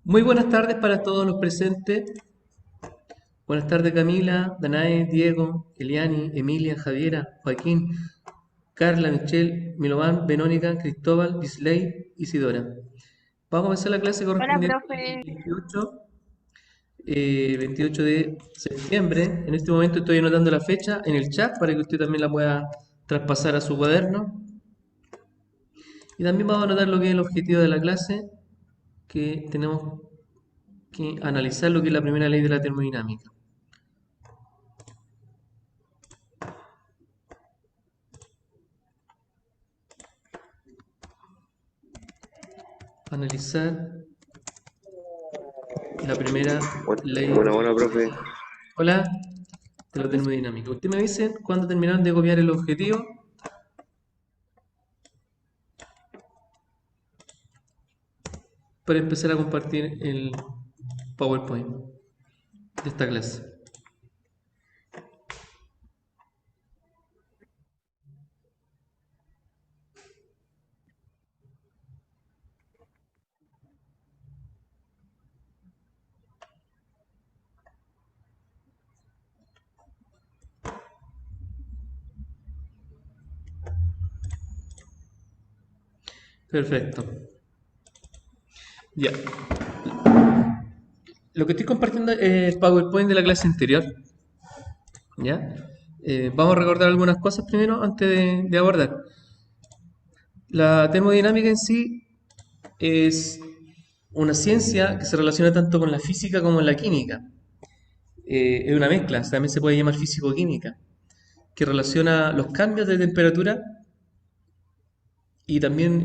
Muy buenas tardes para todos los presentes. Buenas tardes Camila, Danae, Diego, Eliani, Emilia, Javiera, Joaquín, Carla, Michelle, Milovan, Verónica, Cristóbal, Gisley, Isidora. Vamos a comenzar la clase Hola, correspondiente al profe. 28 de septiembre. En este momento estoy anotando la fecha en el chat para que usted también la pueda traspasar a su cuaderno. Y también vamos a anotar lo que es el objetivo de la clase, que tenemos que analizar lo que es la primera ley de la termodinámica. Analizar la primera ley. Buena, buena, profe. Hola, de la termodinámica. Usted me dice cuándo terminaron de copiar el objetivo para empezar a compartir el PowerPoint de esta clase. Perfecto. Ya. Lo que estoy compartiendo es el PowerPoint de la clase anterior. ¿Ya? Vamos a recordar algunas cosas primero antes de abordar. La termodinámica en sí es una ciencia que se relaciona tanto con la física como con la química. Es una mezcla, también se puede llamar físico-química, que relaciona los cambios de temperatura y también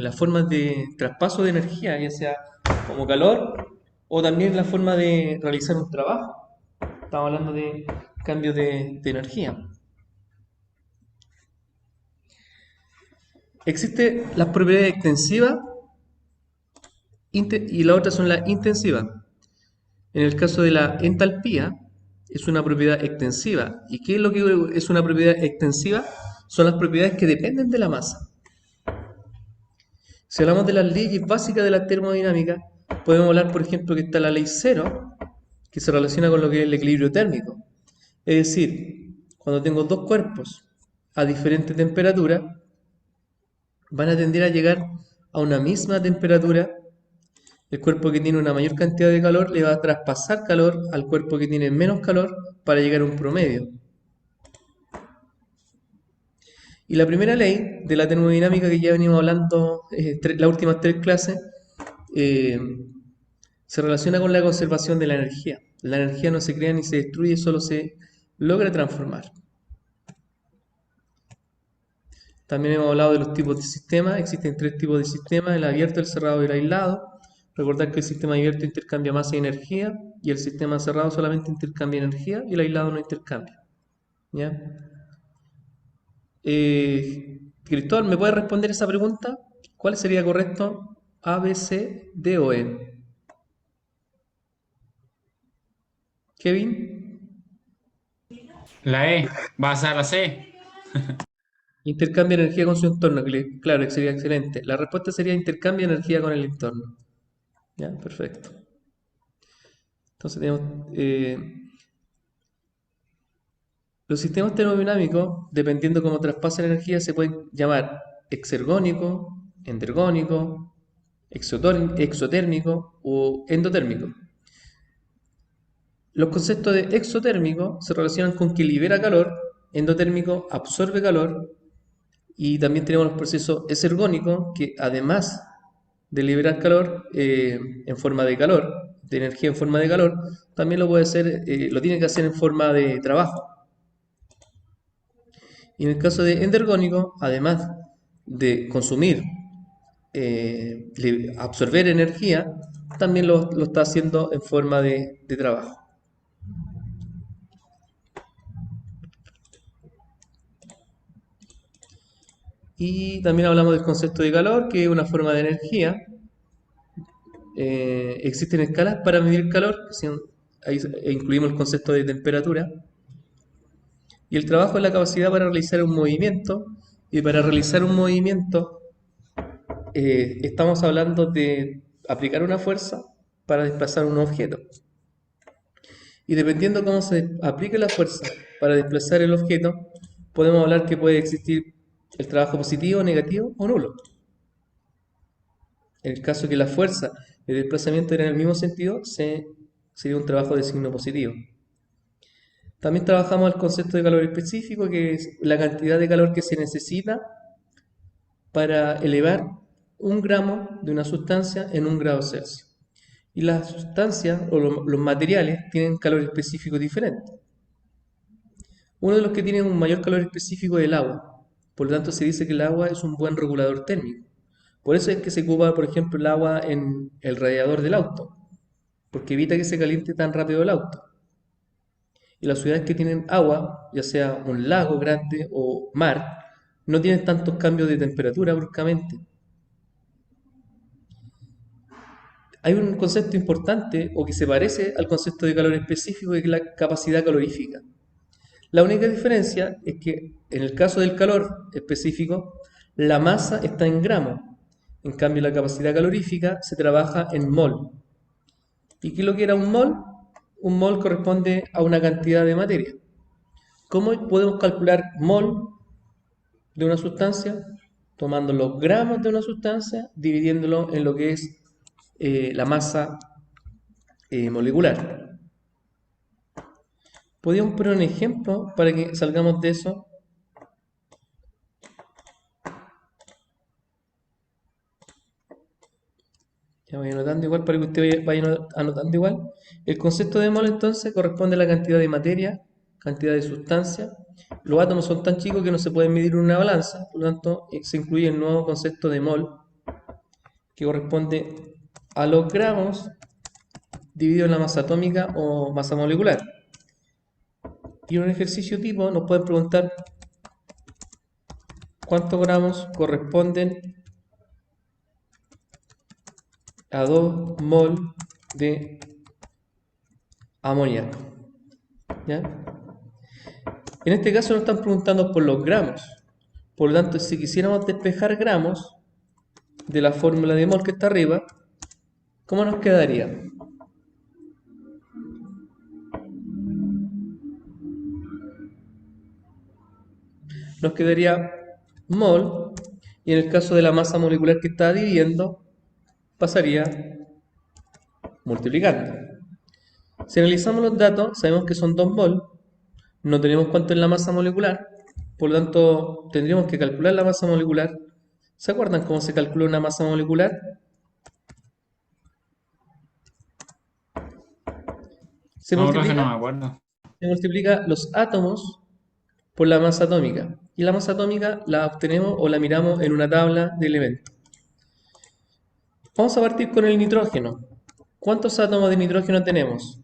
las formas de traspaso de energía, ya sea como calor o también la forma de realizar un trabajo. Estamos hablando de cambios de energía. Existen las propiedades extensivas y la otra son las intensivas. En el caso de la entalpía, es una propiedad extensiva. ¿Y qué es lo que es una propiedad extensiva? Son las propiedades que dependen de la masa. Si hablamos de las leyes básicas de la termodinámica, podemos hablar, por ejemplo, que está la ley cero, que se relaciona con lo que es el equilibrio térmico. Es decir, cuando tengo dos cuerpos a diferente temperatura, van a tender a llegar a una misma temperatura. El cuerpo que tiene una mayor cantidad de calor le va a traspasar calor al cuerpo que tiene menos calor para llegar a un promedio. Y la primera ley de la termodinámica que ya venimos hablando las últimas tres clases, eh, se relaciona con la conservación de la energía. La energía no se crea ni se destruye, solo se logra transformar. También hemos hablado de los tipos de sistemas. Existen tres tipos de sistemas: el abierto, el cerrado y el aislado. Recordar que el sistema abierto intercambia masa y energía y el sistema cerrado solamente intercambia energía y el aislado no intercambia. ¿Ya? Cristóbal, ¿me puede responder esa pregunta? ¿Cuál sería correcto? ¿A, B, C, D o E? Kevin, La E, vas a la C. intercambia energía con su entorno. Claro, que sería excelente. La respuesta sería intercambia energía con el entorno. ¿Ya? Perfecto. Entonces tenemos los sistemas termodinámicos, dependiendo cómo traspasan energía, se pueden llamar exergónico, endergónico, exotérmico o endotérmico. Los conceptos de exotérmico se relacionan con que libera calor, endotérmico absorbe calor y también tenemos los procesos exergónicos que además de liberar calor en forma de calor, de energía en forma de calor, también lo puede hacer, lo tiene que hacer en forma de trabajo. Y en el caso de endergónico, además de consumir, absorber energía, también lo está haciendo en forma de trabajo. Y también hablamos del concepto de calor, que es una forma de energía. Existen escalas para medir calor, ahí incluimos el concepto de temperatura. Y el trabajo es la capacidad para realizar un movimiento. Y para realizar un movimiento estamos hablando de aplicar una fuerza para desplazar un objeto. Y dependiendo cómo se aplique la fuerza para desplazar el objeto, podemos hablar que puede existir el trabajo positivo, negativo o nulo. En el caso que la fuerza de desplazamiento era en el mismo sentido, sería un trabajo de signo positivo. También trabajamos el concepto de calor específico, que es la cantidad de calor que se necesita para elevar un gramo de una sustancia en un grado Celsius. Y las sustancias o los materiales tienen calor específico diferente. Uno de los que tiene un mayor calor específico es el agua. Por lo tanto, se dice que el agua es un buen regulador térmico. Por eso es que se ocupa, por ejemplo, el agua en el radiador del auto, porque evita que se caliente tan rápido el auto. Y las ciudades que tienen agua, ya sea un lago grande o mar, no tienen tantos cambios de temperatura bruscamente. Hay un concepto importante o que se parece al concepto de calor específico, que es la capacidad calorífica. La única diferencia es que en el caso del calor específico, la masa está en gramos. En cambio, la capacidad calorífica se trabaja en mol. ¿Y qué es lo que era un mol? Un mol corresponde a una cantidad de materia. ¿Cómo podemos calcular mol de una sustancia? Tomando los gramos de una sustancia, dividiéndolo en lo que es la masa molecular. ¿Podríamos poner un ejemplo para que salgamos de eso? Ya voy anotando igual para que usted vaya anotando igual. El concepto de mol entonces corresponde a la cantidad de materia, cantidad de sustancia. Los átomos son tan chicos que no se pueden medir en una balanza, por lo tanto se incluye el nuevo concepto de mol, que corresponde a los gramos dividido en la masa atómica o masa molecular. Y en un ejercicio tipo nos pueden preguntar cuántos gramos corresponden a 2 mol de amoníaco. ¿Ya? En este caso nos están preguntando por los gramos. Por lo tanto, si quisiéramos despejar gramos de la fórmula de mol que está arriba, ¿cómo nos quedaría? Nos quedaría mol, y en el caso de la masa molecular que está dividiendo, pasaría multiplicando. Si analizamos los datos, sabemos que son 2 mol, no tenemos cuánto es la masa molecular, por lo tanto tendríamos que calcular la masa molecular. ¿Se acuerdan cómo se calcula una masa molecular? Se No, profe, multiplica, no me acuerdo. se multiplica los átomos por la masa atómica. Y la masa atómica la obtenemos o la miramos en una tabla de elementos. Vamos a partir con el nitrógeno. ¿Cuántos átomos de nitrógeno tenemos?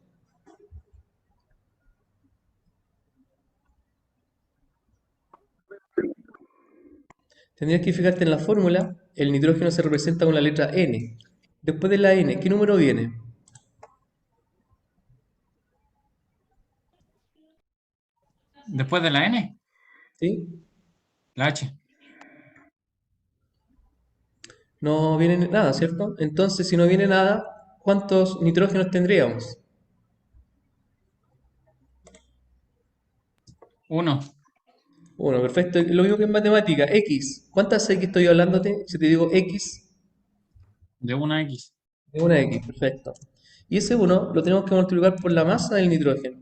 Tendrías que fijarte en la fórmula. El nitrógeno se representa con la letra N. Después de la N, ¿qué número viene? Después de la N, ¿Sí? la H. No viene nada, ¿cierto? Entonces, si no viene nada, ¿cuántos nitrógenos tendríamos? Uno, Uno, perfecto. Lo mismo que en matemática. X. ¿Cuántas X estoy hablándote? Si te digo X, de una X. es una X, perfecto. Y ese uno lo tenemos que multiplicar por la masa del nitrógeno.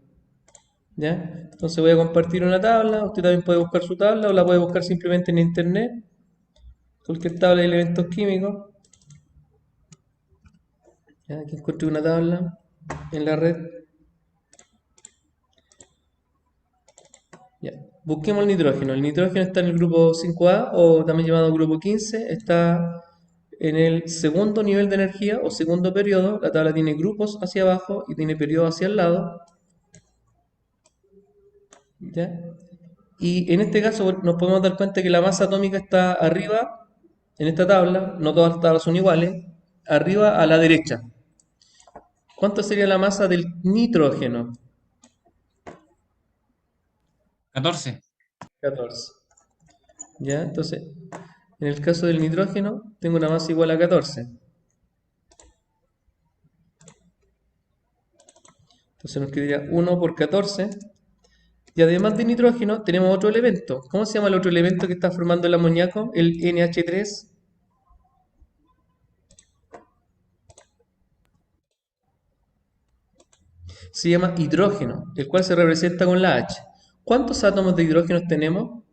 ¿Ya? Entonces voy a compartir una tabla. Usted también puede buscar su tabla o la puede buscar simplemente en internet. Cualquier tabla de elementos químicos. ¿Ya? Aquí encontré una tabla en la red. Ya. Busquemos el nitrógeno. El nitrógeno está en el grupo 5A o también llamado grupo 15. Está en el segundo nivel de energía o segundo periodo. La tabla tiene grupos hacia abajo y tiene periodos hacia el lado. ¿Ya? Y en este caso nos podemos dar cuenta que la masa atómica está arriba en esta tabla. No todas las tablas son iguales. Arriba a la derecha. ¿Cuánto sería la masa del nitrógeno? 14. 14. ¿Ya? Entonces, En el caso del nitrógeno, tengo una masa igual a 14. Entonces nos quedaría 1 por 14. Y además de nitrógeno, tenemos otro elemento. ¿Cómo se llama el otro elemento que está formando el amoníaco? El NH3. Se llama hidrógeno, el cual se representa con la H. ¿Cuántos átomos de hidrógeno tenemos?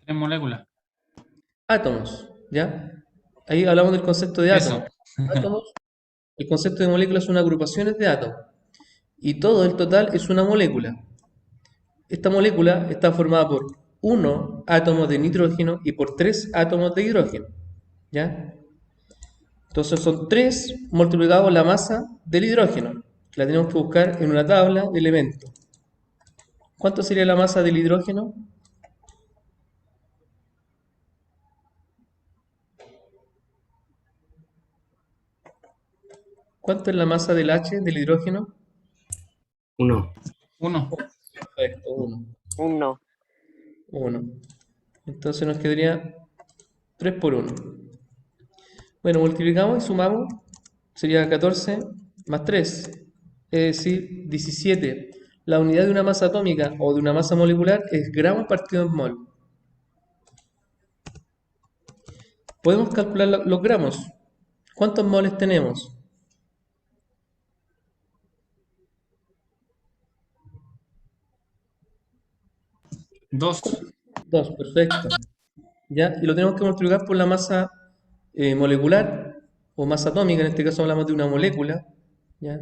3 moléculas. Átomos, ¿ya? Ahí hablamos del concepto de átomo. Eso. Átomos, el concepto de moléculas son agrupaciones de átomos. Y todo el total es una molécula. Esta molécula está formada por 1 átomo de nitrógeno y por 3 átomos de hidrógeno, ¿ya? Entonces son 3 multiplicado por la masa del hidrógeno, que la tenemos que buscar en una tabla de elementos. ¿Cuánto sería la masa del hidrógeno? ¿Cuánto es la masa del H del hidrógeno? 1. 1. Perfecto, 1. 1. 1. Entonces nos quedaría 3 por 1. Bueno, multiplicamos y sumamos. Sería 14 más 3, es decir, 17. La unidad de una masa atómica o de una masa molecular es gramos partido en mol. Podemos calcular los gramos. ¿Cuántos moles tenemos? 2. 2, perfecto. ¿Ya? Y lo tenemos que multiplicar por la masa molecular o masa atómica, en este caso hablamos de una molécula, ¿ya?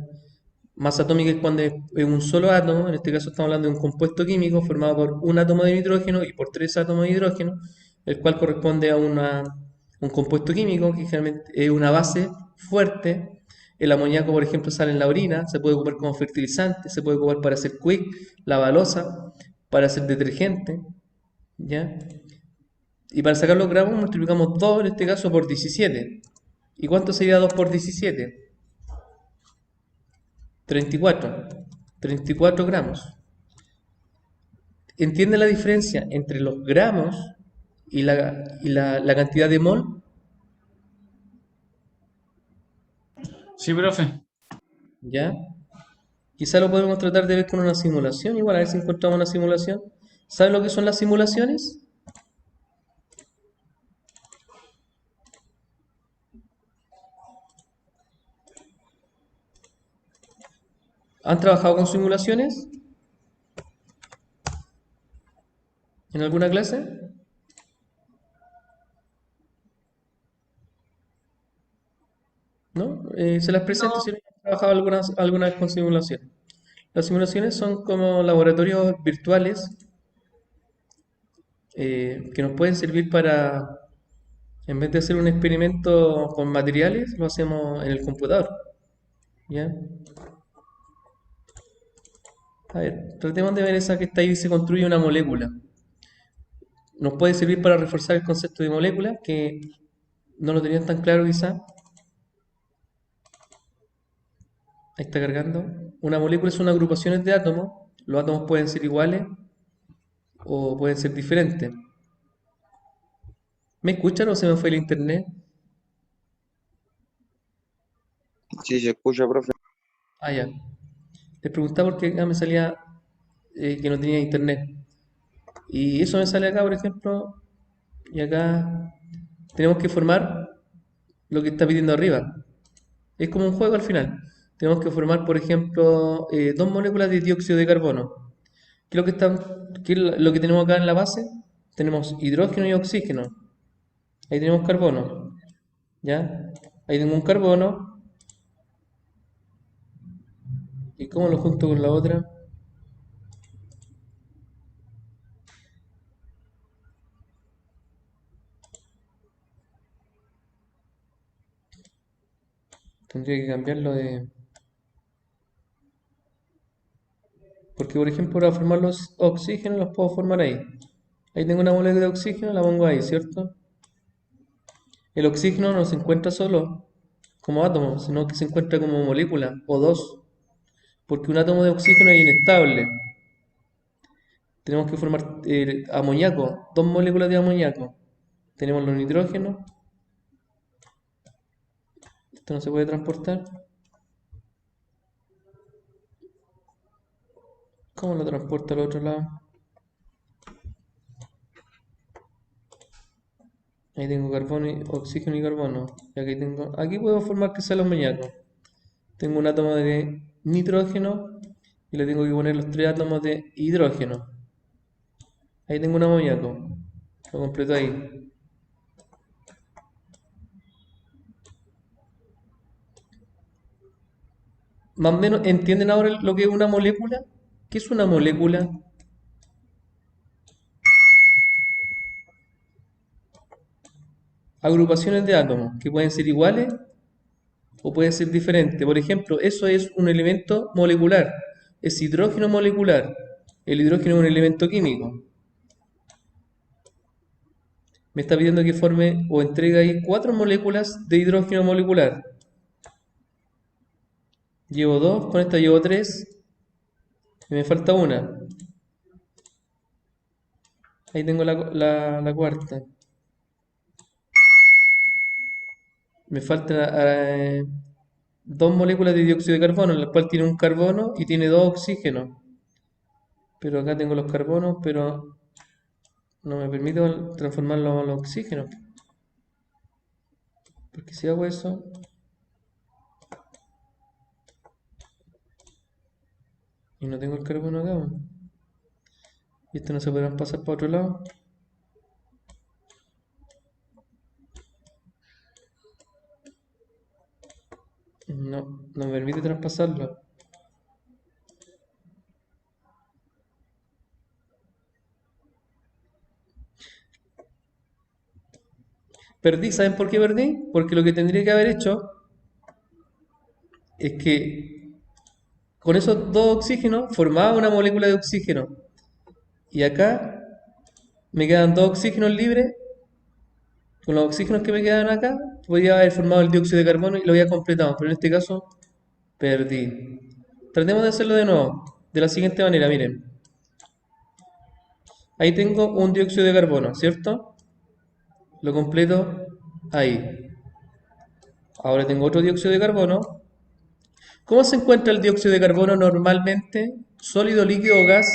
Masa atómica es cuando es un solo átomo, en este caso estamos hablando de un compuesto químico formado por un átomo de nitrógeno y por 3 átomos de hidrógeno, el cual corresponde a un compuesto químico que generalmente es una base fuerte. El amoníaco, por ejemplo, sale en la orina, se puede ocupar como fertilizante, se puede ocupar para hacer quick, la balosa, para hacer detergente, ¿ya? Y para sacar los gramos multiplicamos 2 en este caso por 17. ¿Y cuánto sería 2 por 17? 34. 34 gramos. ¿Entiende la diferencia entre los gramos y la cantidad de mol? Sí, profe. ¿Ya? Quizá lo podemos tratar de ver con una simulación, igual a ver si encontramos una simulación. ¿Saben lo que son las simulaciones? ¿Han trabajado con simulaciones? ¿En alguna clase? ¿No? Se las presento si no han trabajado alguna vez con simulaciones. Las simulaciones son como laboratorios virtuales que nos pueden servir para, en vez de hacer un experimento con materiales, lo hacemos en el computador. ¿Ya? A ver, tratemos de ver esa que está ahí, se construye una molécula. Nos puede servir para reforzar el concepto de molécula, que no lo tenían tan claro quizá. Ahí está cargando. Una molécula es una agrupación de átomos. Los átomos pueden ser iguales o pueden ser diferentes. ¿Me escuchan o se me fue el internet? Sí, se escucha, profe. Ah, ya. Les preguntaba porque acá me salía que no tenía internet. Y eso me sale acá, por ejemplo, y acá tenemos que formar lo que está pidiendo arriba. Es como un juego al final. Tenemos que formar, por ejemplo, 2 moléculas de dióxido de carbono. ¿Qué es lo que tenemos acá en la base? Tenemos hidrógeno y oxígeno. Ahí tenemos carbono. ¿Ya? Ahí tengo un carbono. ¿Y cómo lo junto con la otra? Tendría que cambiarlo de... Porque, por ejemplo, para formar los oxígenos los puedo formar ahí. Ahí tengo una molécula de oxígeno, la pongo ahí, ¿cierto? El oxígeno no se encuentra solo como átomo, sino que se encuentra como molécula o dos, porque un átomo de oxígeno es inestable. Tenemos que formar amoníaco, dos moléculas de amoníaco. Tenemos los nitrógenos. Esto no se puede transportar. ¿Cómo lo transporta al otro lado? Ahí tengo carbono, oxígeno y carbono. Y aquí tengo, aquí puedo formar que sea el amoníaco. Tengo un átomo de nitrógeno y le tengo que poner los tres átomos de hidrógeno. Ahí tengo un amoníaco. Lo completo ahí. Más o menos, ¿entienden ahora lo que es una molécula? ¿Qué es una molécula? Agrupaciones de átomos que pueden ser iguales o pueden ser diferentes. Por ejemplo, eso es un elemento molecular. Es hidrógeno molecular. El hidrógeno es un elemento químico. Me está pidiendo que forme o entregue ahí 4 moléculas de hidrógeno molecular. Llevo 2, con esta llevo 3 y me falta una. Ahí tengo la cuarta. Me faltan 2 moléculas de dióxido de carbono, en la cual tiene un carbono y tiene 2 oxígenos. Pero acá tengo los carbonos, pero no me permite transformarlos a los oxígenos. Porque si hago eso, y no tengo el carbono acá, y estos no se podrán pasar para otro lado. No me permite traspasarlo. Perdí, ¿saben por qué perdí? Porque lo que tendría que haber hecho es que con esos 2 oxígenos formaba una molécula de oxígeno. Y acá me quedan 2 oxígenos libres. Con los oxígenos que me quedan acá, podría haber formado el dióxido de carbono y lo había completado. Pero en este caso, perdí. Tratemos de hacerlo de nuevo. De la siguiente manera, miren. Ahí tengo un dióxido de carbono, ¿cierto? Lo completo ahí. Ahora tengo otro dióxido de carbono. ¿Cómo se encuentra el dióxido de carbono normalmente? ¿Sólido, líquido o gas?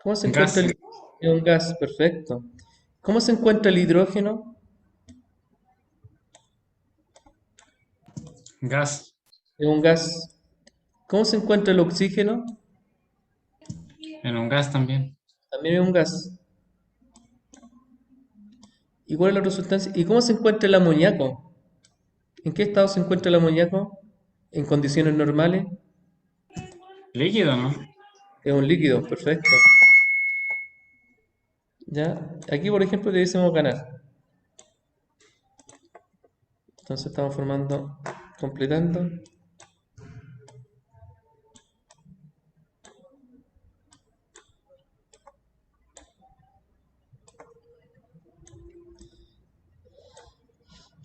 ¿Cómo se encuentra Gas. un gas? Perfecto. ¿Cómo se encuentra el hidrógeno? Gas. Es un gas. ¿Cómo se encuentra el oxígeno? En un gas también. También es un gas. ¿Y cuál es la otra sustancia? ¿Y cómo se encuentra el amoníaco? ¿En qué estado se encuentra el amoníaco? ¿En condiciones normales? Líquido, ¿no? Es un líquido, perfecto. ¿Ya? Aquí, por ejemplo, debiésemos ganar. Entonces estamos formando, completando.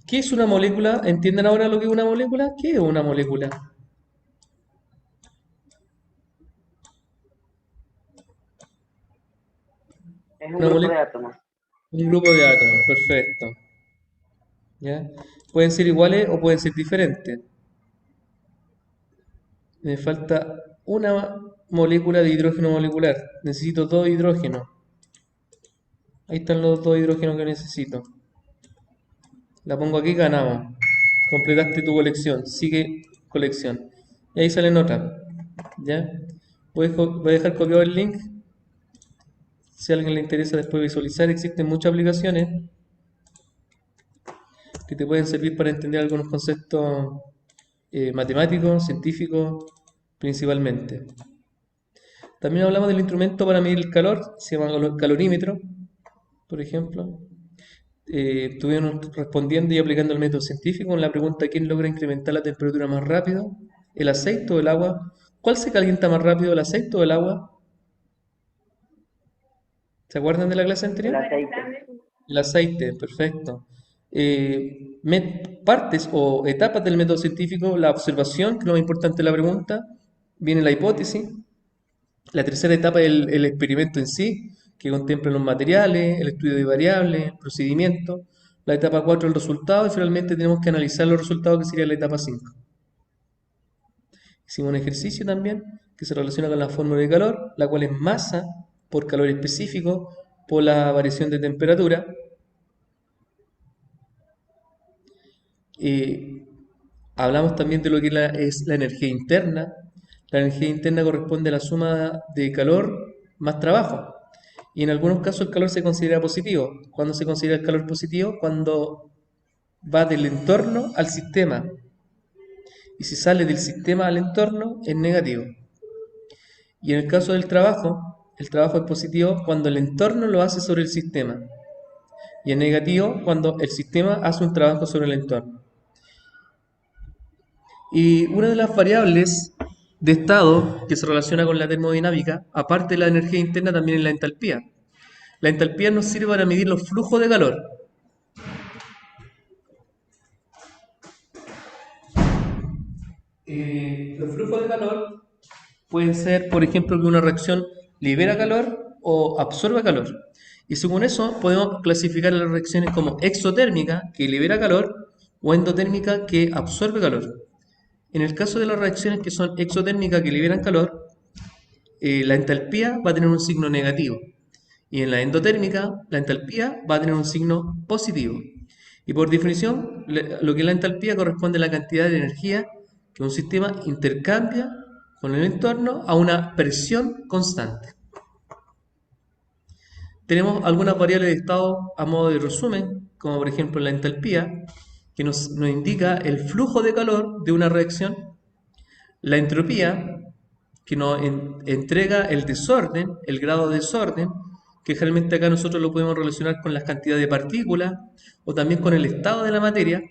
¿Qué es una molécula? ¿Entienden ahora lo que es una molécula? ¿Qué es una molécula? Es un Una grupo de molécula, átomos. un grupo de átomos, perfecto. ¿Ya? Pueden ser iguales o pueden ser diferentes. Me falta una molécula de hidrógeno molecular. Necesito 2 hidrógenos. Ahí están los 2 hidrógenos que necesito. La pongo aquí, ganamos. Completaste tu colección. Sigue colección. Y ahí salen otras. ¿Ya? Voy a dejar copiado el link. Si a alguien le interesa después visualizar, existen muchas aplicaciones que te pueden servir para entender algunos conceptos matemáticos, científicos, principalmente. También hablamos del instrumento para medir el calor, se llama calorímetro, por ejemplo. Estuvieron respondiendo y aplicando el método científico con la pregunta: ¿quién logra incrementar la temperatura más rápido? ¿El aceite o el agua? ¿Cuál se calienta más rápido, el aceite o el agua? ¿Se acuerdan de la clase El anterior? aceite. El aceite, perfecto. Partes o etapas del método científico: la observación, que es lo más importante de la pregunta, viene la hipótesis. La tercera etapa es el experimento en sí, que contempla los materiales, el estudio de variables, el procedimiento. La etapa 4 el resultado y finalmente tenemos que analizar los resultados, que sería la etapa 5. Hicimos un ejercicio también que se relaciona con la fórmula de calor, la cual es masa por calor específico por la variación de temperatura. Hablamos también de lo que es la energía interna. La energía interna corresponde a la suma de calor más trabajo. Y en algunos casos el calor se considera positivo. ¿Cuándo se considera el calor positivo? Cuando va del entorno al sistema. Y si sale del sistema al entorno, es negativo. Y en el caso del trabajo, el trabajo es positivo cuando el entorno lo hace sobre el sistema. Y es negativo cuando el sistema hace un trabajo sobre el entorno. Y una de las variables de estado que se relaciona con la termodinámica, aparte de la energía interna, también es la entalpía. La entalpía nos sirve para medir los flujos de calor. Los flujos de calor pueden ser, por ejemplo, que una reacción libera calor o absorba calor. Y según eso podemos clasificar las reacciones como exotérmica, que libera calor, o endotérmica, que absorbe calor. En el caso de las reacciones que son exotérmicas, que liberan calor, la entalpía va a tener un signo negativo. Y en la endotérmica, la entalpía va a tener un signo positivo. Y por definición, lo que es la entalpía corresponde a la cantidad de energía que un sistema intercambia con el entorno a una presión constante. Tenemos algunas variables de estado a modo de resumen, como por ejemplo la entalpía, que nos indica el flujo de calor de una reacción, la entropía, que nos entrega el desorden, el grado de desorden, que generalmente acá nosotros lo podemos relacionar con las cantidades de partículas o también con el estado de la materia.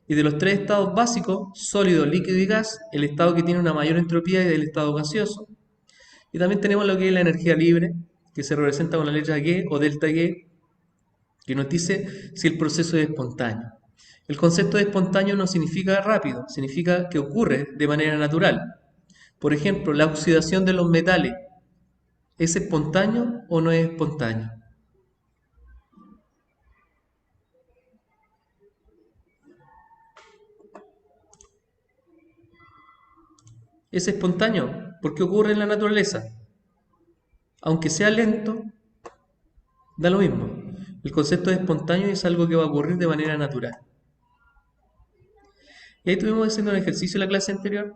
Y de los tres estados básicos, sólido, líquido y gas, el estado que tiene una mayor entropía es el estado gaseoso. Y también tenemos lo que es la energía libre, que se representa con la letra G o delta G, que nos dice si el proceso es espontáneo. El concepto de espontáneo no significa rápido, significa que ocurre de manera natural. Por ejemplo, la oxidación de los metales, ¿es espontáneo o no es espontáneo? Es espontáneo porque ocurre en la naturaleza. Aunque sea lento, da lo mismo. El concepto de espontáneo es algo que va a ocurrir de manera natural. Y ahí estuvimos haciendo un ejercicio en la clase anterior,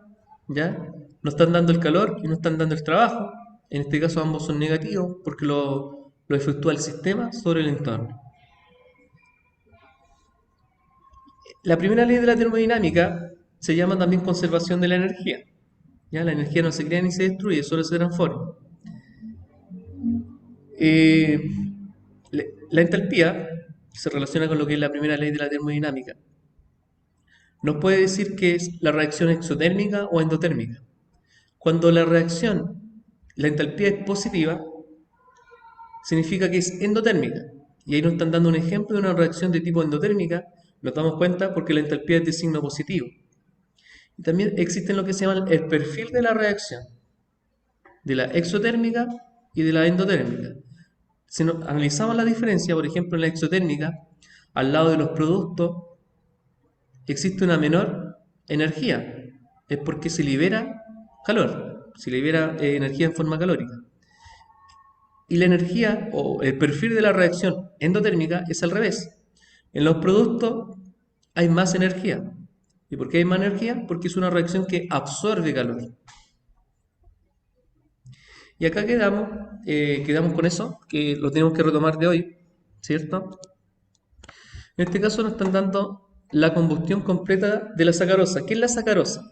¿ya? Nos están dando el calor y nos están dando el trabajo. En este caso ambos son negativos porque lo efectúa el sistema sobre el entorno. La primera ley de la termodinámica se llama también conservación de la energía. ¿Ya? La energía no se crea ni se destruye, solo se transforma. La entalpía, que se relaciona con lo que es la primera ley de la termodinámica, nos puede decir que es la reacción exotérmica o endotérmica. Cuando la reacción, la entalpía es positiva, significa que es endotérmica. Y ahí nos están dando un ejemplo de una reacción de tipo endotérmica, nos damos cuenta porque la entalpía es de signo positivo. Y también existen lo que se llama el perfil de la reacción, de la exotérmica y de la endotérmica. Si analizamos la diferencia, por ejemplo, en la exotérmica, al lado de los productos existe una menor energía. Es porque se libera calor, se libera energía en forma calórica. Y la energía o el perfil de la reacción endotérmica es al revés. En los productos hay más energía. ¿Y por qué hay más energía? Porque es una reacción que absorbe calor. Y acá quedamos con eso, que lo tenemos que retomar de hoy, ¿cierto? En este caso nos están dando la combustión completa de la sacarosa. ¿Qué es la sacarosa?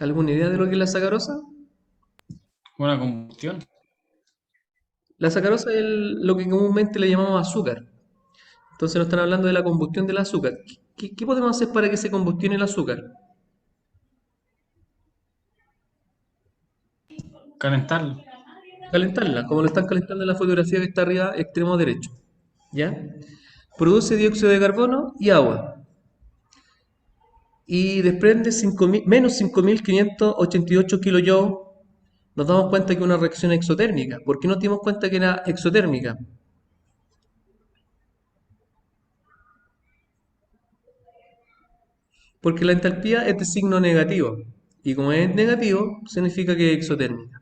¿Alguna idea de lo que es la sacarosa? Una combustión. La sacarosa es lo que comúnmente le llamamos azúcar. Entonces nos están hablando de la combustión del azúcar. ¿Qué podemos hacer para que se combustione el azúcar? Calentarlo. Calentarla, como lo están calentando en la fotografía que está arriba, extremo derecho. ¿Ya? Produce dióxido de carbono y agua. y desprende menos 5.588 kJ. Nos damos cuenta que es una reacción exotérmica. ¿Por qué nos dimos cuenta que era exotérmica? Porque la entalpía es de signo negativo. Y como es negativo, significa que es exotérmica.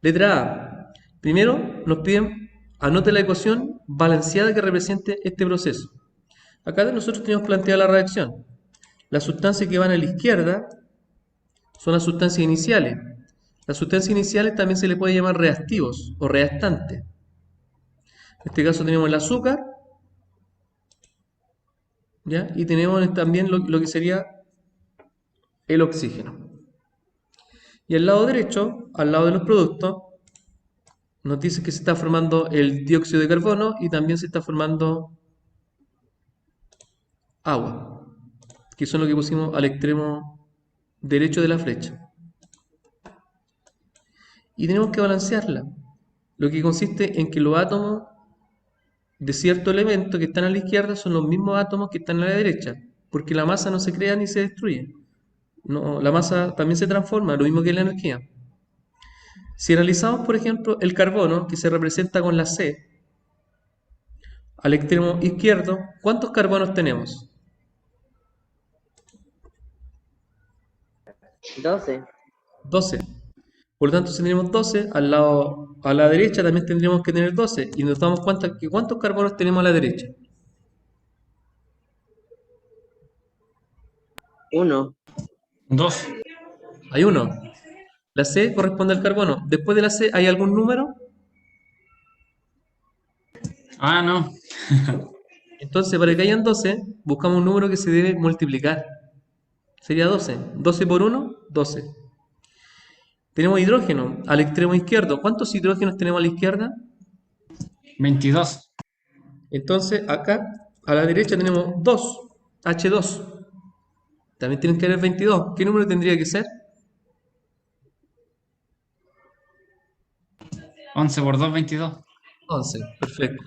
Letra A. Primero nos piden, anote la ecuación balanceada que represente este proceso. Acá nosotros tenemos planteada la reacción. Las sustancias que van a la izquierda son las sustancias iniciales. Las sustancias iniciales también se les puede llamar reactivos o reactantes. En este caso tenemos el azúcar, ¿ya? Y tenemos también lo que sería el oxígeno. Y al lado derecho, al lado de los productos, nos dice que se está formando el dióxido de carbono y también se está formando agua, que son lo que pusimos al extremo derecho de la flecha. Y tenemos que balancearla, lo que consiste en que los átomos de cierto elemento que están a la izquierda son los mismos átomos que están a la derecha, porque la masa no se crea ni se destruye. No, la masa también se transforma, lo mismo que la energía. Si analizamos, por ejemplo, el carbono, que se representa con la C, al extremo izquierdo, ¿cuántos carbonos tenemos? 12. 12. Por lo tanto, si tenemos 12, al lado, a la derecha también tendríamos que tener 12. Y nos damos cuenta que ¿cuántos carbonos tenemos a la derecha? 1. 2. Hay uno. La C corresponde al carbono. Después de la C, ¿hay algún número? Ah, no. Entonces, para que hayan 12, buscamos un número que se debe multiplicar. Sería 12. 12 por 1, 12. Tenemos hidrógeno al extremo izquierdo. ¿Cuántos hidrógenos tenemos a la izquierda? 22. Entonces, acá a la derecha tenemos 2, H2. También tienen que haber 22. ¿Qué número tendría que ser? 11 por 2, 22. 11. Perfecto.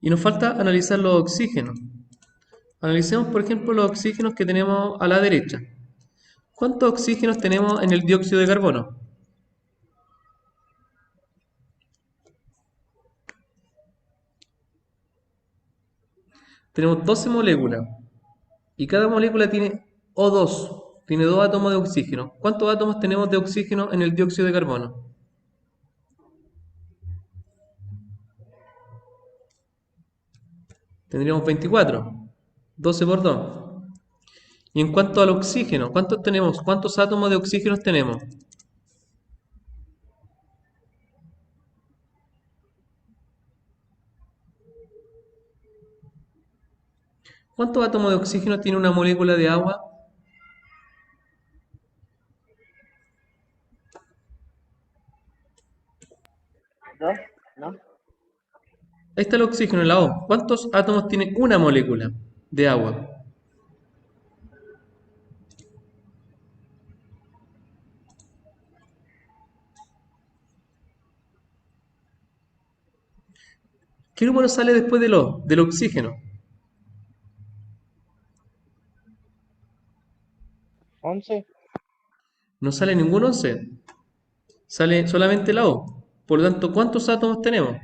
Y nos falta analizar los oxígenos. Analicemos, por ejemplo, los oxígenos que tenemos a la derecha. ¿Cuántos oxígenos tenemos en el dióxido de carbono? Tenemos 12 moléculas. Y cada molécula tiene O2. Tiene 2 átomos de oxígeno. ¿Cuántos átomos tenemos de oxígeno en el dióxido de carbono? Tendríamos 24. 12 por 2. Y en cuanto al oxígeno, ¿cuántos tenemos? ¿Cuántos átomos de oxígeno tenemos? ¿Cuántos átomos de oxígeno tiene una molécula de agua? ¿2? ¿No? Ahí está el oxígeno en la O. ¿Cuántos átomos tiene una molécula de agua? ¿Qué número sale después del oxígeno? 11. No sale ningún 11. Sale solamente la O. Por lo tanto, ¿cuántos átomos tenemos?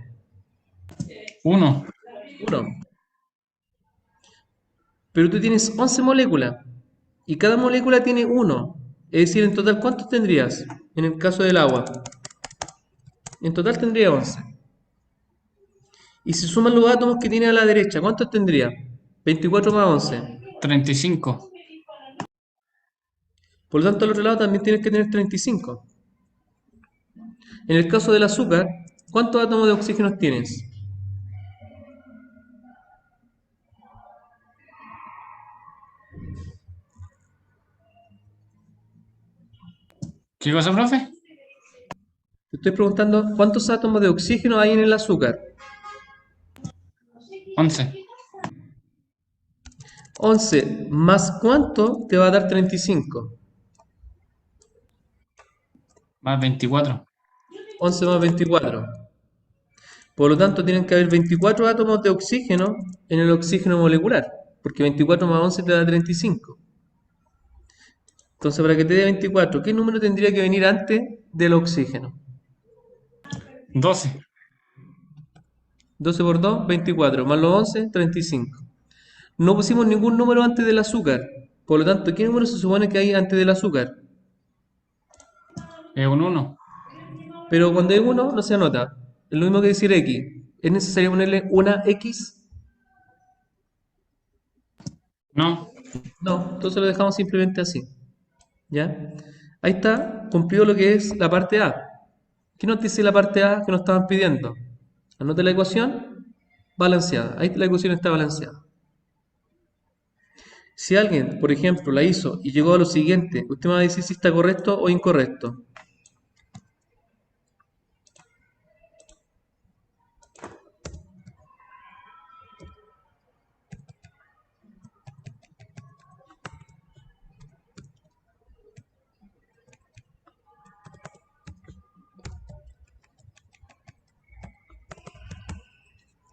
1. Uno. Pero tú tienes 11 moléculas y cada molécula tiene uno. Es decir, en total, ¿cuántos tendrías en el caso del agua? En total tendría 11. Y si suman los átomos que tiene a la derecha, ¿cuántos tendría? 24 más 11. 35. Por lo tanto, al otro lado también tienes que tener 35. En el caso del azúcar, ¿cuántos átomos de oxígeno tienes? ¿Qué cosa, profe? Te estoy preguntando cuántos átomos de oxígeno hay en el azúcar. 11. 11 más cuánto te va a dar 35. Más 24. 11 más 24. Por lo tanto, tienen que haber 24 átomos de oxígeno en el oxígeno molecular, porque 24 más 11 te da 35. Entonces, para que te dé 24, ¿qué número tendría que venir antes del oxígeno? 12. 12 por 2, 24, más los 11, 35. No pusimos ningún número antes del azúcar. Por lo tanto, ¿qué número se supone que hay antes del azúcar? Es un 1. Pero cuando hay uno, no se anota. Es lo mismo que decir X. ¿Es necesario ponerle una X? No. No, entonces lo dejamos simplemente así. ¿Ya? Ahí está, cumplido lo que es la parte A. ¿Qué nos dice la parte A que nos estaban pidiendo? Anote la ecuación balanceada. Ahí la ecuación está balanceada. Si alguien, por ejemplo, la hizo y llegó a lo siguiente, usted me va a decir si está correcto o incorrecto.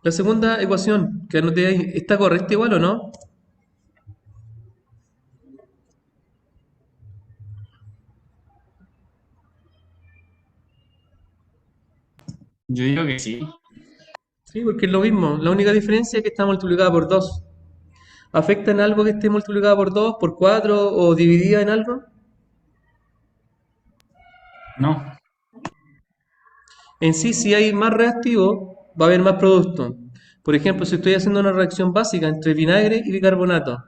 La segunda ecuación que anoté ahí, ¿está correcta igual o no? Yo digo que sí. Sí, porque es lo mismo. La única diferencia es que está multiplicada por 2. ¿Afecta en algo que esté multiplicada por 2, por 4 o dividida en algo? No. En sí, si hay más reactivo, va a haber más producto. Por ejemplo, si estoy haciendo una reacción básica entre vinagre y bicarbonato,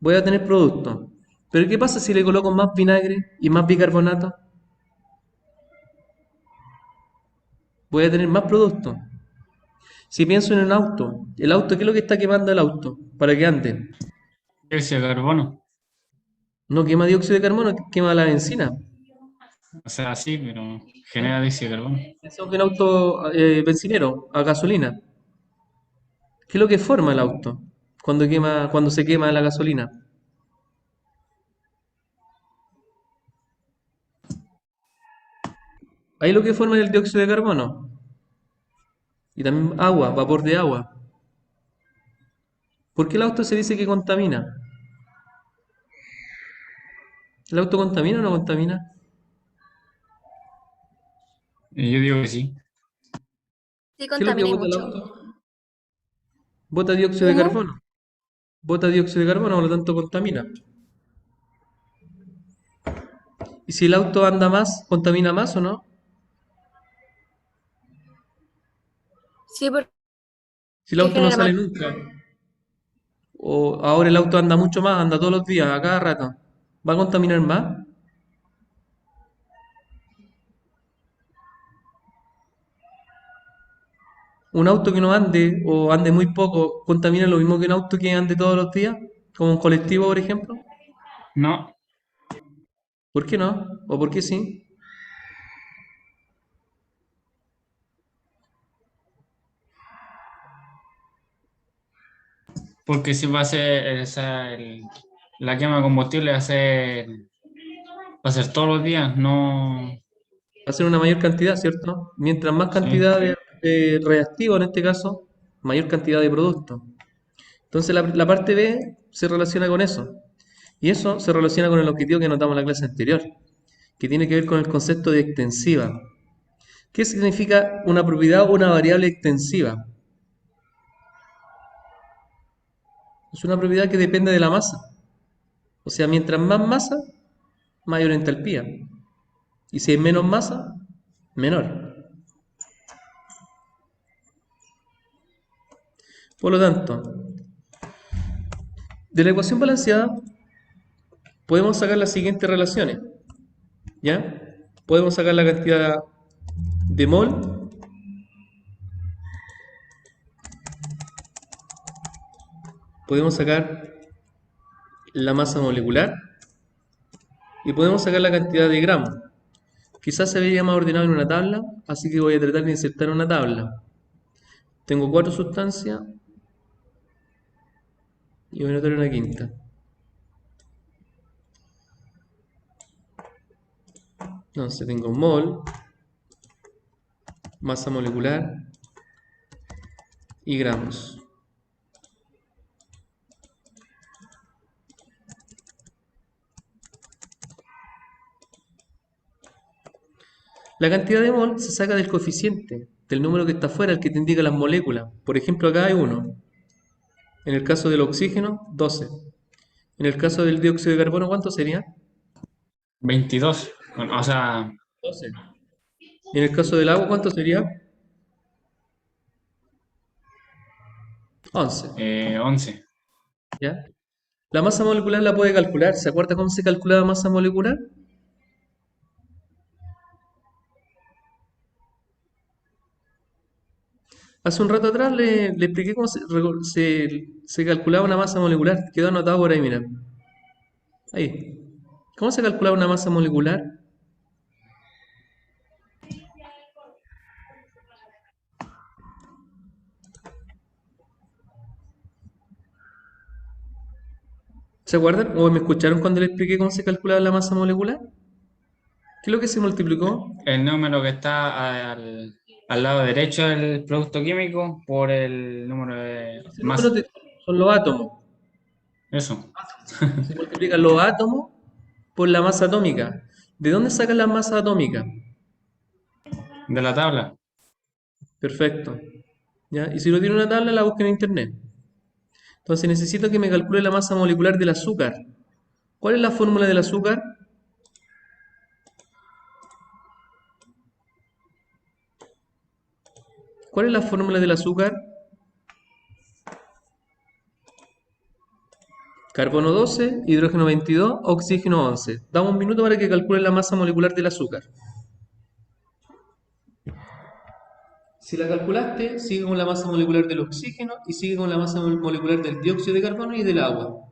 voy a tener producto. Pero ¿qué pasa si le coloco más vinagre y más bicarbonato? Voy a tener más producto. Si pienso en un auto, el auto, ¿qué es lo que está quemando el auto para que ande? Dióxido de carbono. No quema dióxido de carbono, quema la benzina. O sea, sí, pero ¿Eh? genera dióxido de carbono. Pensamos que un auto bencinero, a gasolina. ¿Qué es lo que forma el auto cuando se quema la gasolina? Ahí lo que forma es el dióxido de carbono. Y también agua, vapor de agua. ¿Por qué el auto se dice que contamina? ¿El auto contamina o no contamina? Y yo digo que sí. Sí, ¿Qué es lo que contamina y bota el mucho. auto? Bota dióxido de Humo, carbono. Bota dióxido de carbono, por lo tanto contamina. ¿Y si el auto anda más, contamina más o no? sí, porque Si el auto no genera más. sale nunca. O ahora el auto anda mucho más, anda todos los días, a cada rato. ¿Va a contaminar más? Un auto que no ande o ande muy poco, ¿contamina lo mismo que un auto que ande todos los días? Como un colectivo, por ejemplo. No. ¿Por qué no? ¿O por qué sí? Porque si va a ser la quema de combustible va a ser todos los días, no. Va a ser una mayor cantidad, ¿cierto? Mientras más Sí. cantidad de reactivo, en este caso, mayor cantidad de producto. Entonces la parte B se relaciona con eso. Y eso se relaciona con el objetivo que notamos en la clase anterior, que tiene que ver con el concepto de extensiva. ¿Qué significa una propiedad o una variable extensiva? Es una propiedad que depende de la masa. O sea, mientras más masa, mayor entalpía. Y si hay menos masa, menor. Por lo tanto, de la ecuación balanceada podemos sacar las siguientes relaciones. ¿Ya? Podemos sacar la cantidad de mol, podemos sacar la masa molecular y podemos sacar la cantidad de gramos. Quizás se veía más ordenado en una tabla, así que voy a tratar de insertar una tabla. Tengo 4 sustancias y voy a anotar una quinta. Entonces tengo mol, masa molecular y gramos. La cantidad de mol se saca del coeficiente, del número que está afuera, el que te indica las moléculas. Por ejemplo, acá hay 1. En el caso del oxígeno, 12. En el caso del dióxido de carbono, ¿cuánto sería? 22. Bueno, o sea, 12. Y en el caso del agua, ¿cuánto sería? 11. 11. ¿Ya? La masa molecular la puede calcular. ¿Se acuerda cómo se calcula la masa molecular? Hace un rato atrás le expliqué cómo se calculaba una masa molecular. Quedó anotado por ahí, mira. Ahí. ¿Cómo se calculaba una masa molecular? ¿Se acuerdan? ¿O me escucharon cuando le expliqué cómo se calculaba la masa molecular? ¿Qué es lo que se multiplicó? El número que está al lado derecho del producto químico por el número de Ese número masa. son los átomos. Eso, Se multiplican los átomos por la masa atómica. ¿De dónde sacan la masa atómica? de la tabla. Perfecto. ¿Ya? Y si no tiene una tabla, la busca en internet. Entonces necesito que me calcule la masa molecular del azúcar. ¿Cuál es la fórmula del azúcar? ¿Cuál es la fórmula del azúcar? Carbono 12, hidrógeno 22, oxígeno 11. Dame un minuto para que calcule la masa molecular del azúcar. Si la calculaste, sigue con la masa molecular del oxígeno y sigue con la masa molecular del dióxido de carbono y del agua.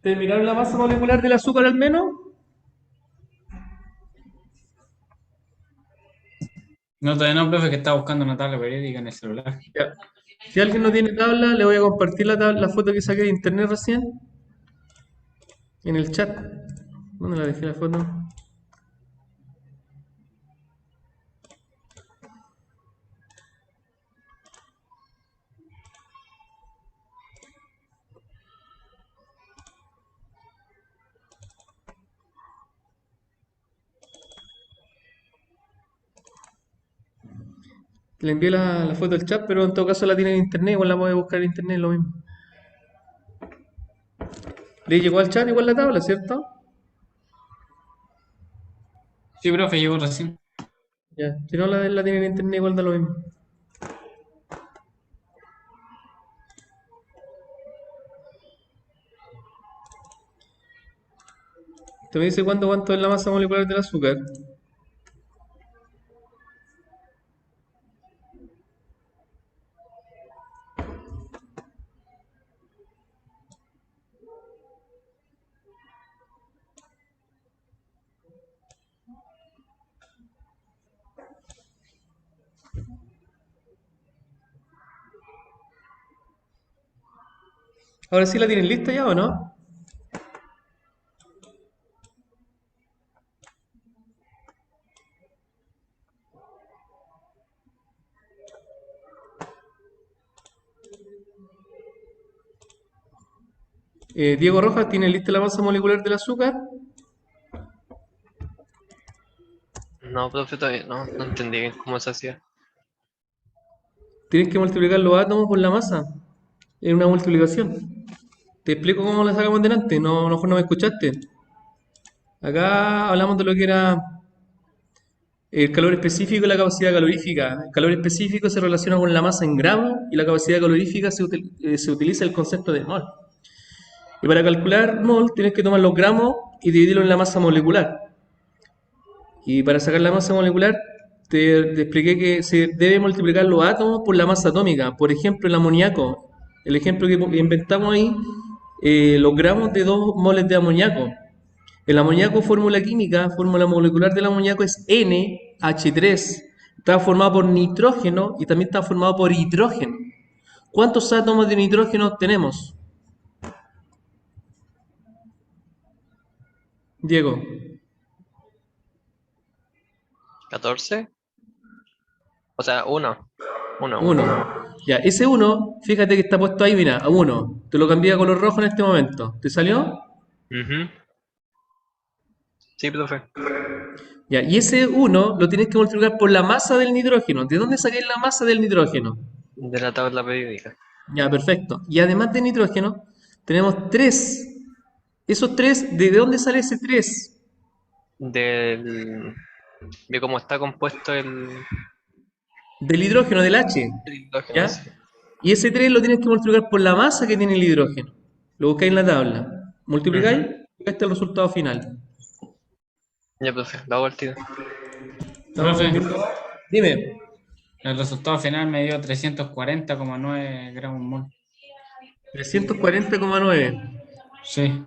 ¿Terminaron la masa molecular del azúcar al menos? No, todavía no, profe, que estaba buscando una tabla periódica en el celular. Ya. Si alguien no tiene tabla, le voy a compartir la foto que saqué de internet recién en el chat. ¿Dónde la dejé la foto? Le envié la foto al chat, pero en todo caso la tiene en internet, igual la puede buscar en internet, lo mismo. Le llegó al chat igual la tabla, ¿cierto? Sí, profe, llegó recién. Ya. Si no la tiene en internet, igual da lo mismo. Te me dice cuánto es la masa molecular del azúcar. Ahora sí la tienen lista ya o no? Diego Rojas, ¿tiene lista la masa molecular del azúcar? No, profe, todavía no entendí bien cómo se hacía. Tienes que multiplicar los átomos por la masa. Es una multiplicación. Te explico cómo lo sacamos delante. No, a lo mejor no me escuchaste. Acá hablamos de lo que era el calor específico y la capacidad calorífica. El calor específico se relaciona con la masa en gramos y la capacidad calorífica se utiliza el concepto de mol. Y para calcular mol tienes que tomar los gramos y dividirlo en la masa molecular. Y para sacar la masa molecular te expliqué que se debe multiplicar los átomos por la masa atómica. Por ejemplo, el amoníaco. El ejemplo que inventamos ahí, los gramos de 2 moles de amoníaco. El amoníaco, fórmula química, fórmula molecular del amoníaco es NH3. Está formado por nitrógeno y también está formado por hidrógeno. ¿Cuántos átomos de nitrógeno tenemos? Diego, 14. O sea, uno. uno. Ya, ese uno, fíjate que está puesto ahí, mira, a uno. Te lo cambié a color rojo en este momento. ¿Te salió? Ujú. Sí, profe. Ya, y ese uno lo tienes que multiplicar por la masa del nitrógeno. ¿De dónde saqué la masa del nitrógeno? De la tabla periódica. Ya, perfecto. Y además de nitrógeno, tenemos tres. Esos tres, ¿de dónde sale ese tres? Del, de cómo está compuesto Del hidrógeno, del H. el hidrógeno, ¿Ya? sí. Y ese 3 lo tienes que multiplicar por la masa que tiene el hidrógeno. Lo buscáis en la tabla. Multiplicáis Ujú. y este es el resultado final. Ya, profe, lo hago al tiro. ¿Estamos Profe, viendo? Dime. el resultado final me dio 340,9 gramos mol. 340,9. Sí,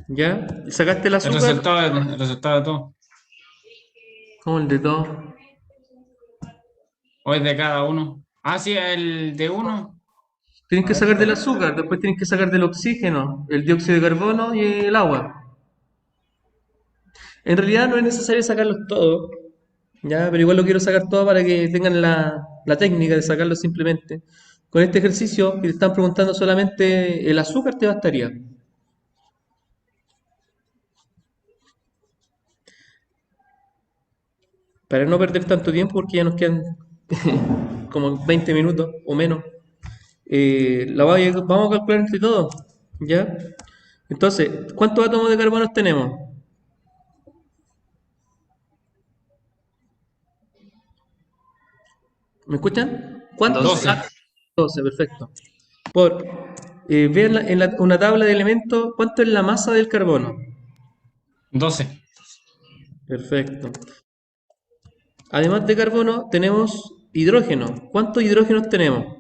¿Ya? ¿Sacaste el el azúcar? resultado, el resultado de todo. ¿Cómo el de todo? O es de cada uno. Ah, sí, el de uno. Tienes A que ver, sacar del espera. azúcar, después tienes que sacar del oxígeno, el dióxido de carbono y el agua. En realidad no es necesario sacarlos todos, ya, pero igual lo quiero sacar todo para que tengan la técnica de sacarlo simplemente. Con este ejercicio que te están preguntando solamente el azúcar te bastaría. Para no perder tanto tiempo, porque ya nos quedan como 20 minutos o menos, vamos a calcular entre todos, ¿ya? Entonces, ¿cuántos átomos de carbono tenemos? ¿Me escuchan? ¿Cuántos 12. 12. átomos? 12, perfecto. Por, vean una tabla de elementos, ¿cuánto es la masa del carbono? 12. Perfecto. Además de carbono, tenemos hidrógeno. ¿Cuántos hidrógenos tenemos?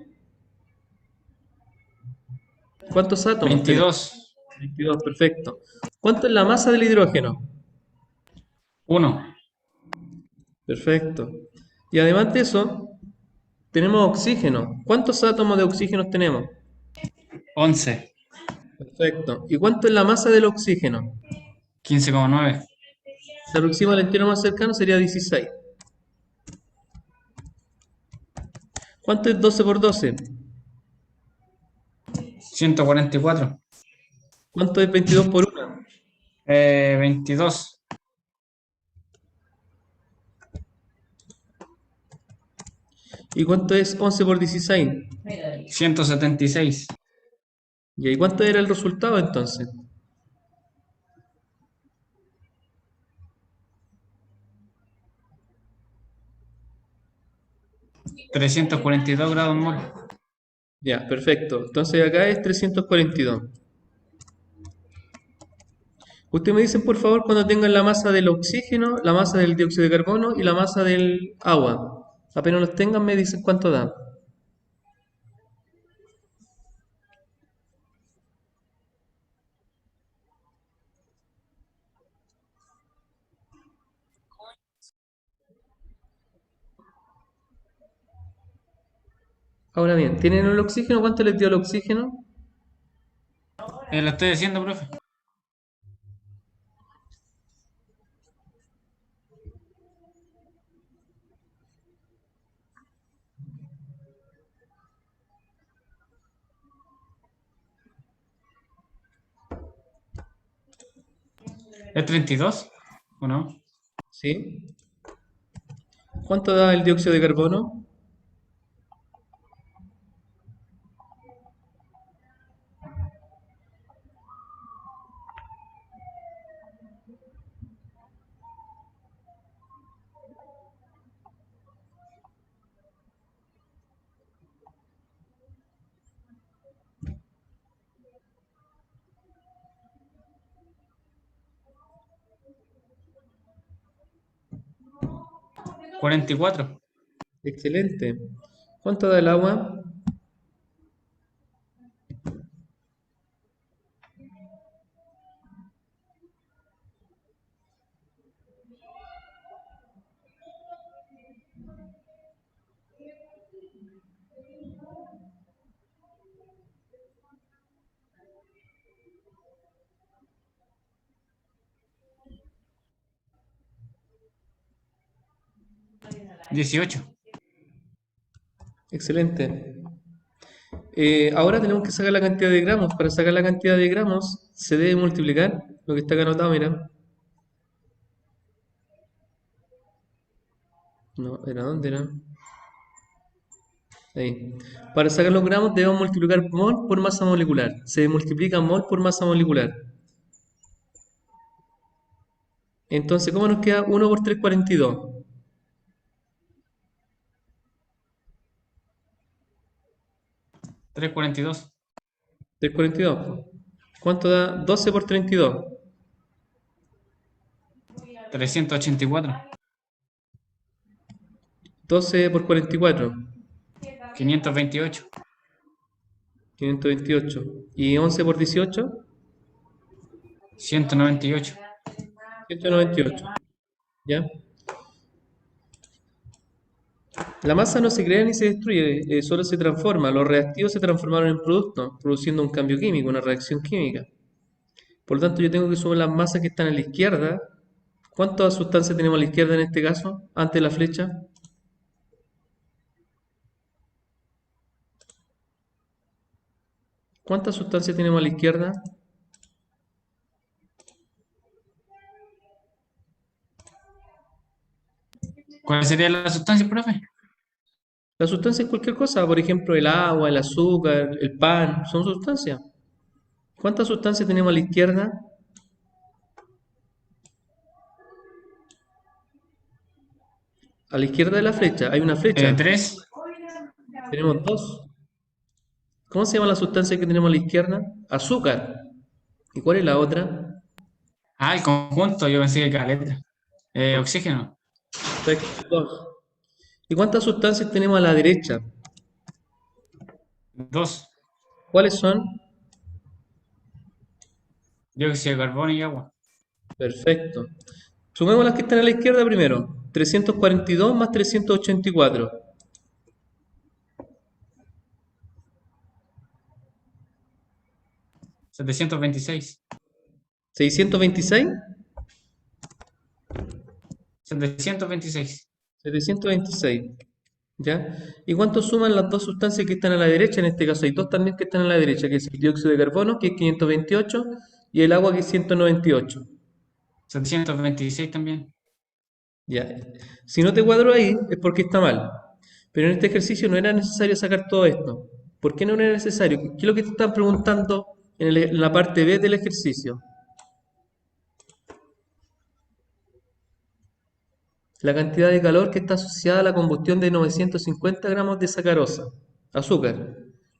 ¿Cuántos átomos tenemos? 22. 22, perfecto. ¿Cuánto es la masa del hidrógeno? 1. Perfecto. Y además de eso, tenemos oxígeno. ¿Cuántos átomos de oxígeno tenemos? 11. Perfecto. ¿Y cuánto es la masa del oxígeno? 15,9. Se aproxima al entero más cercano, sería 16. ¿Cuánto es 12 por 12? 144. ¿Cuánto es 22 por 1? 22. ¿Y cuánto es 11 por 16? 176. ¿Y ahí cuánto era el resultado entonces? 342 grados mol. Ya, perfecto. Entonces acá es 342. Ustedes me dicen por favor cuando tengan la masa del oxígeno, la masa del dióxido de carbono y la masa del agua. Apenas los tengan me dicen cuánto da. Ahora bien, ¿tienen el oxígeno? ¿Cuánto les dio el oxígeno? Lo estoy diciendo, profe. ¿Es 32 o no? ¿Sí? ¿Cuánto da el dióxido de carbono? ¿44? Excelente. ¿Cuánto da el agua? 18. Excelente. Ahora tenemos que sacar la cantidad de gramos. Para sacar la cantidad de gramos se debe multiplicar lo que está acá anotado, mira. No, ¿era dónde era? Ahí. Para sacar los gramos debemos multiplicar mol por masa molecular. Se multiplica mol por masa molecular. Entonces, ¿cómo nos queda 1 por 3,42? 342. 3,42. ¿Cuánto da 12 por 32? 384. 12 por 44. 528. 528. ¿Y 11 por 18? 198. 198. ¿Ya? La masa no se crea ni se destruye, solo se transforma. Los reactivos se transformaron en productos, produciendo un cambio químico, una reacción química. Por lo tanto, yo tengo que sumar las masas que están a la izquierda. ¿Cuántas sustancias tenemos a la izquierda en este caso, antes de la flecha? ¿Cuántas sustancias tenemos a la izquierda? ¿Cuál sería la sustancia, profe? La sustancia es cualquier cosa, por ejemplo, el agua, el azúcar, el pan, son sustancias. ¿Cuántas sustancias tenemos a la izquierda? A la izquierda de la flecha hay una flecha. 3. Tenemos dos. ¿Cómo se llama la sustancia que tenemos a la izquierda? Azúcar. ¿Y cuál es la otra? Ah, el conjunto, yo pensé que era la letra. Oxígeno. Perfecto, dos. ¿Y cuántas sustancias tenemos a la derecha? 2. ¿Cuáles son? Dióxido de carbono y agua. Perfecto. Sumemos las que están a la izquierda primero. 342 más 384. 726. 626. 726. 726. ¿Ya? ¿Y cuánto suman las dos sustancias que están a la derecha? En este caso hay dos también que están a la derecha, que es el dióxido de carbono, que es 528, y el agua, que es 198. 726 también. ¿Ya? Si no te cuadro ahí, es porque está mal. Pero en este ejercicio no era necesario sacar todo esto. ¿Por qué no era necesario? ¿Qué es lo que te están preguntando en la parte B del ejercicio? La cantidad de calor que está asociada a la combustión de 950 gramos de sacarosa, azúcar.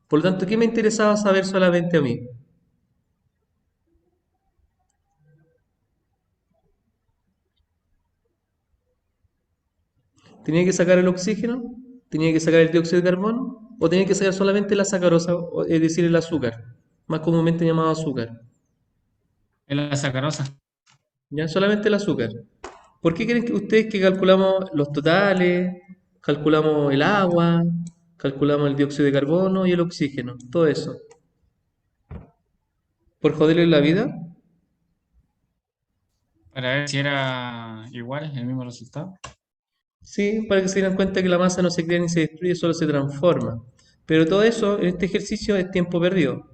Por lo tanto, ¿qué me interesaba saber solamente a mí? ¿Tenía que sacar el oxígeno? ¿Tenía que sacar el dióxido de carbono? ¿O tenía que sacar solamente la sacarosa, es decir, el azúcar, más comúnmente llamado azúcar? Es la sacarosa. ¿Ya? Solamente el azúcar. ¿Por qué creen que ustedes que calculamos los totales, calculamos el agua, calculamos el dióxido de carbono y el oxígeno? Todo eso. ¿Por joderles la vida? Para ver si era igual, el mismo resultado. Sí, para que se den cuenta que la masa no se crea ni se destruye, solo se transforma. Pero todo eso en este ejercicio es tiempo perdido.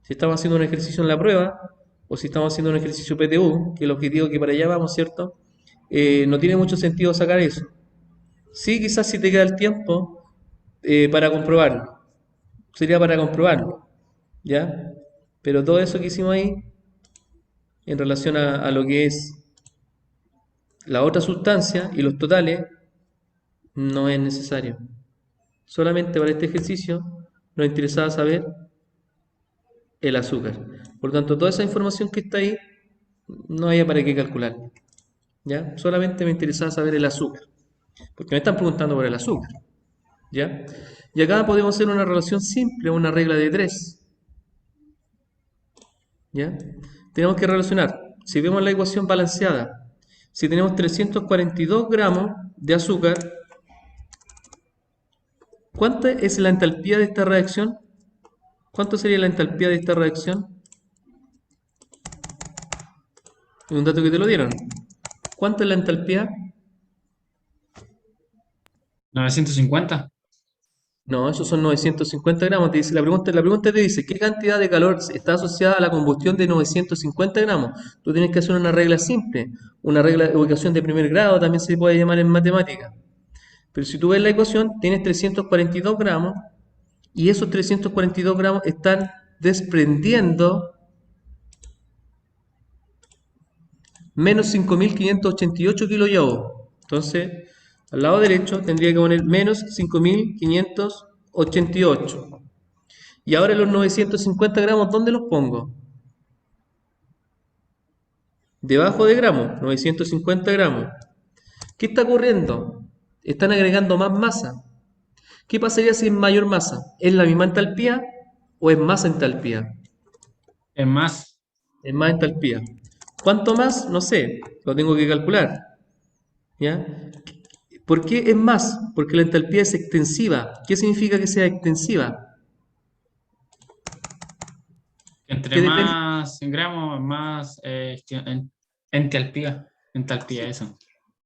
Si estamos haciendo un ejercicio en la prueba, o si estamos haciendo un ejercicio PTU, que el objetivo que para allá vamos, ¿cierto? No tiene mucho sentido sacar eso. Sí, quizás si te queda el tiempo para comprobarlo. Sería para comprobarlo, ¿ya? Pero todo eso que hicimos ahí, en relación a lo que es la otra sustancia y los totales, no es necesario. Solamente para este ejercicio nos interesaba saber el azúcar. Por lo tanto, toda esa información que está ahí, no había para qué calcular, ¿ya? Solamente me interesaba saber el azúcar, porque me están preguntando por el azúcar, ¿ya? Y acá podemos hacer una relación simple, una regla de tres, ¿ya? Tenemos que relacionar, si vemos la ecuación balanceada, si tenemos 342 gramos de azúcar, ¿cuánta es la entalpía de esta reacción? ¿Cuánto sería la entalpía de esta reacción? Un dato que te lo dieron. ¿Cuánto es la entalpía? 950. No, esos son 950 gramos. Te dice, la pregunta te dice, ¿qué cantidad de calor está asociada a la combustión de 950 gramos? Tú tienes que hacer una regla simple, una regla de ecuación de primer grado, también se puede llamar en matemática. Pero si tú ves la ecuación, tienes 342 gramos y esos 342 gramos están desprendiendo menos 5.588 kilojoules. Entonces, al lado derecho tendría que poner menos 5.588. Y ahora los 950 gramos, ¿dónde los pongo? Debajo de gramos, 950 gramos. ¿Qué está ocurriendo? Están agregando más masa. ¿Qué pasaría si es mayor masa? ¿Es la misma entalpía o es más entalpía? Es más, Es más entalpía. ¿Cuánto más? No sé, lo tengo que calcular. ¿Ya? ¿Por qué es más? Porque la entalpía es extensiva. ¿Qué significa que sea extensiva? entre Que depende. más gramos, más entalpía. Entalpía, eso.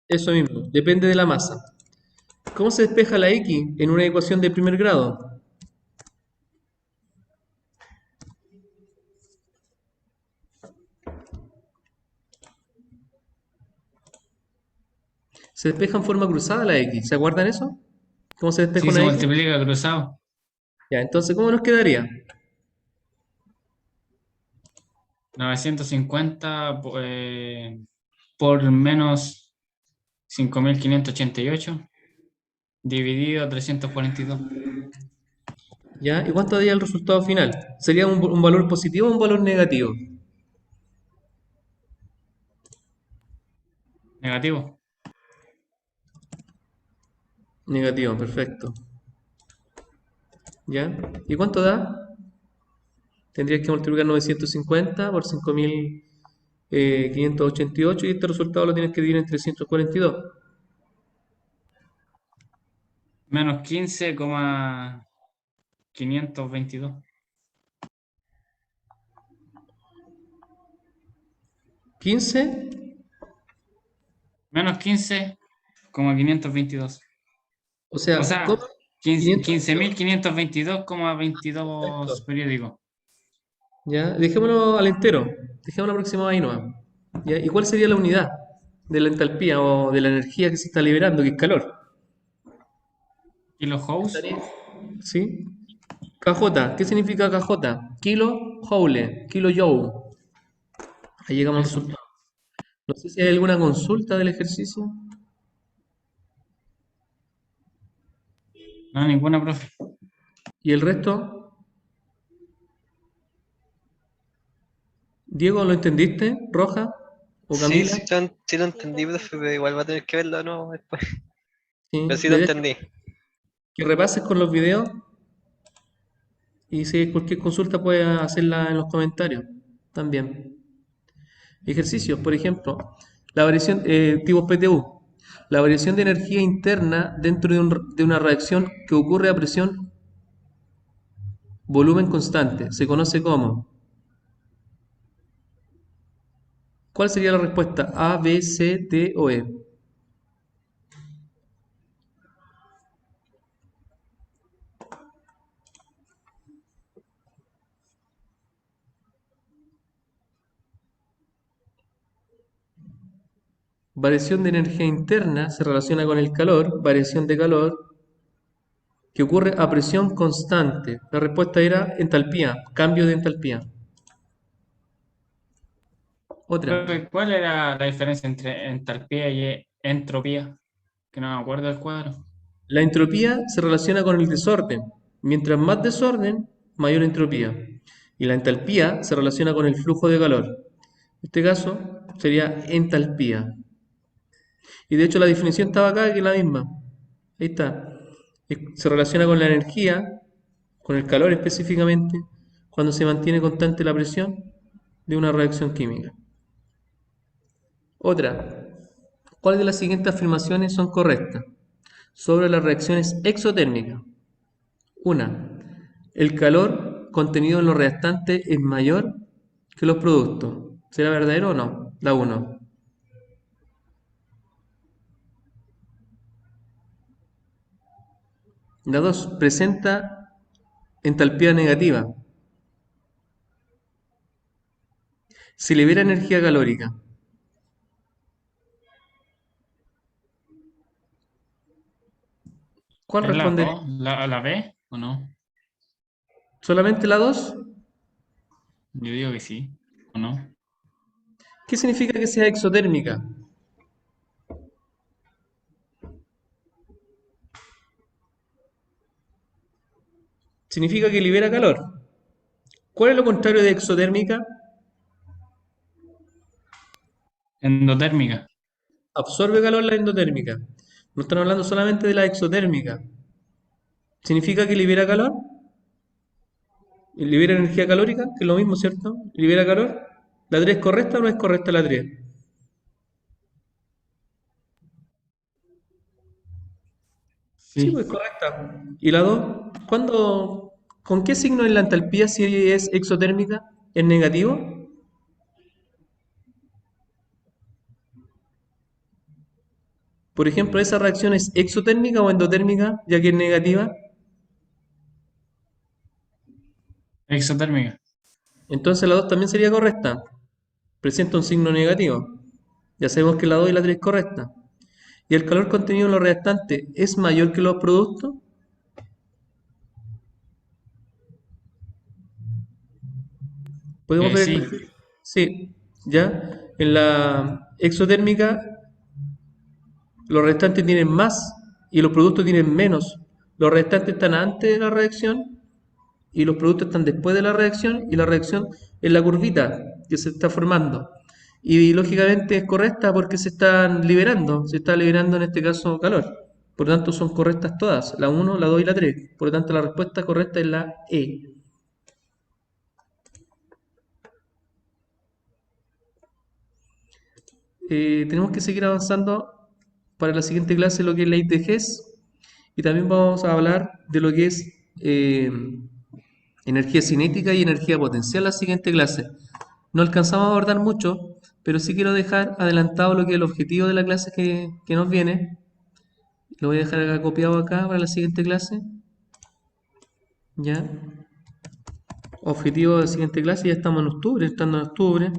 Eso mismo, depende de la masa. ¿Cómo se despeja la X en una ecuación de primer grado? Se despeja en forma cruzada la X. ¿Se acuerdan eso? ¿Cómo se despeja Sí, se una X? multiplica cruzado. Ya, entonces, ¿cómo nos quedaría? 950 por menos 5.588 dividido 342. ¿Ya? ¿Y cuánto daría el resultado final? ¿Sería un valor positivo o un valor negativo? Negativo. Negativo, perfecto. ¿Ya? ¿Y cuánto da? Tendrías que multiplicar 950 por 5.588 y este resultado lo tienes que dividir en 342. Menos 15,522. 15, Menos 15,522. o O sea, sea, ¿cómo? 522. 15.522,22 Perfecto. periódicos. ¿Ya? Dejémoslo al entero. Dejémoslo aproximado ahí nomás. ¿Ya? ¿Y cuál sería la unidad de la entalpía o de la energía que se está liberando, que es calor? Kilohouse. ¿Sí? KJ, ¿qué significa KJ? Kilo joule, kilo joule. Ahí llegamos al Eso. resultado. No sé si hay alguna consulta del ejercicio. No, ninguna, profe. ¿Y el resto? Diego, ¿lo entendiste? ¿Roja? ¿O Sí, Camila? sí lo entendí, profe, pero igual va a tener que verlo, ¿no? Después. Pero Sí. sí La lo idea es entendí. que repases con los videos y si hay cualquier consulta puedes hacerla en los comentarios también. Ejercicios, por ejemplo, la variación, tipos PTU. La variación de energía interna dentro de una reacción que ocurre a presión volumen constante. Se conoce como. ¿Cuál sería la respuesta? A, B, C, D o E. Variación de energía interna se relaciona con el calor, variación de calor que ocurre a presión constante. La respuesta era entalpía, cambio de entalpía. Otra. Profe, ¿cuál era la diferencia entre entalpía y entropía? Que no me acuerdo del cuadro. La entropía se relaciona con el desorden. Mientras más desorden, mayor entropía. Y la entalpía se relaciona con el flujo de calor. En este caso sería entalpía. Y de hecho la definición estaba acá, que es la misma. Ahí está. Se relaciona con la energía, con el calor específicamente, cuando se mantiene constante la presión de una reacción química. Otra. ¿Cuál de las siguientes afirmaciones son correctas sobre las reacciones exotérmicas? Una. El calor contenido en los reactantes es mayor que los productos. ¿Será verdadero o no? La 1. La 2. Presenta entalpía negativa. Se libera energía calórica. ¿Cuál ¿Es la respondería? 2? ¿La B o no? ¿Solamente la 2? Yo digo que sí, ¿o no? ¿Qué significa que sea exotérmica? Significa que libera calor. ¿Cuál es lo contrario de exotérmica? Endotérmica. Absorbe calor la endotérmica. No están hablando solamente de la exotérmica. ¿Significa que libera calor? ¿Libera energía calórica? Que es lo mismo, ¿cierto? ¿Libera calor? ¿La 3 es correcta o no es correcta la 3? Sí, Sí. pues correcta. ¿Y la 2? ¿Con qué signo es la entalpía si es exotérmica? ¿Es negativo? Por ejemplo, ¿esa reacción es exotérmica o endotérmica, ya que es negativa? Exotérmica. Entonces la 2 también sería correcta. Presenta un signo negativo. Ya sabemos que la 2 y la 3 es correcta. ¿Y el calor contenido en los reactantes es mayor que los productos? Podemos ver el Sí. perfil. Sí, ya. En la exotérmica, los restantes tienen más y los productos tienen menos. Los restantes están antes de la reacción y los productos están después de la reacción y la reacción es la curvita que se está formando. Y lógicamente es correcta porque se está liberando en este caso calor. Por lo tanto son correctas todas, la 1, la 2 y la 3. Por lo tanto la respuesta correcta es la E. Tenemos que seguir avanzando para la siguiente clase lo que es ley de Hess y también vamos a hablar de lo que es energía cinética y energía potencial la siguiente clase. No alcanzamos a abordar mucho, pero sí quiero dejar adelantado lo que es el objetivo de la clase que nos viene. Lo voy a dejar acá copiado acá para la siguiente clase. Ya. Objetivo de la siguiente clase, ya estamos en octubre, estando en octubre,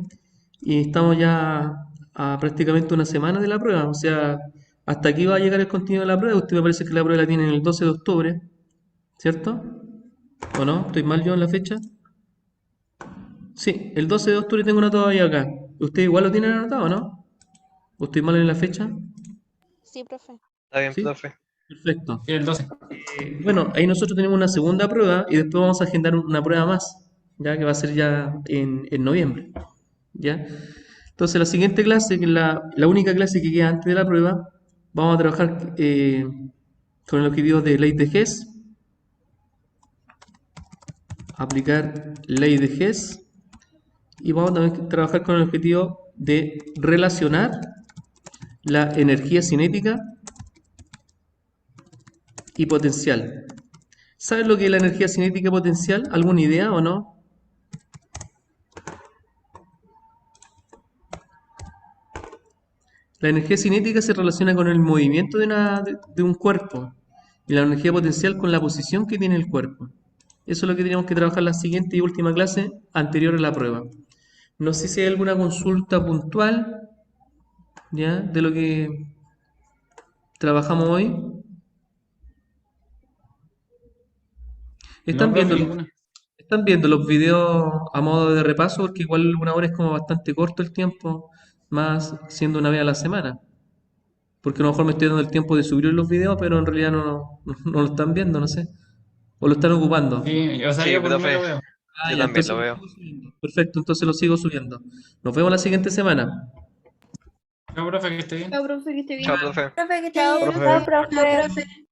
y estamos ya a prácticamente una semana de la prueba. O sea, hasta aquí va a llegar el contenido de la prueba. Usted me parece que la prueba la tiene el 12 de octubre, ¿cierto? ¿O no? ¿Estoy mal yo en la fecha? Sí, el 12 de octubre tengo una todavía acá. ¿Usted igual lo tiene anotado, no? ¿O estoy mal en la fecha? Sí, profe. Está bien, Sí, profe. perfecto. Sí, el 12. Bueno, ahí nosotros tenemos una segunda prueba y después vamos a agendar una prueba más, ya que va a ser ya en noviembre, ¿ya? Entonces la siguiente clase, que es la única clase que queda antes de la prueba, vamos a trabajar con el objetivo de ley de Hess, aplicar ley de Hess y vamos también a trabajar con el objetivo de relacionar la energía cinética y potencial. ¿Sabes lo que es la energía cinética y potencial? ¿Alguna idea o no? La energía cinética se relaciona con el movimiento de un cuerpo y la energía potencial con la posición que tiene el cuerpo. Eso es lo que tenemos que trabajar en la siguiente y última clase anterior a la prueba. No sé si hay alguna consulta puntual. ¿ya? De lo que trabajamos hoy. No, ¿Están profe, viendo ninguna. están viendo los videos a modo de repaso? Porque igual una hora es como bastante corto el tiempo, más siendo una vez a la semana. Porque a lo mejor me estoy dando el tiempo de subir los videos, pero en realidad no lo están viendo, no sé. O lo están ocupando. Sí, o sea, Sí, yo por lo menos profe, lo veo. Ah, yo ya, también entonces lo lo veo. sigo subiendo. Perfecto, entonces lo sigo subiendo. Nos vemos la siguiente semana. No, profe, que esté bien. Chao, profe, que esté bien. Chao, profe. Profe, que esté Chao, bien. profe. Chao, profe.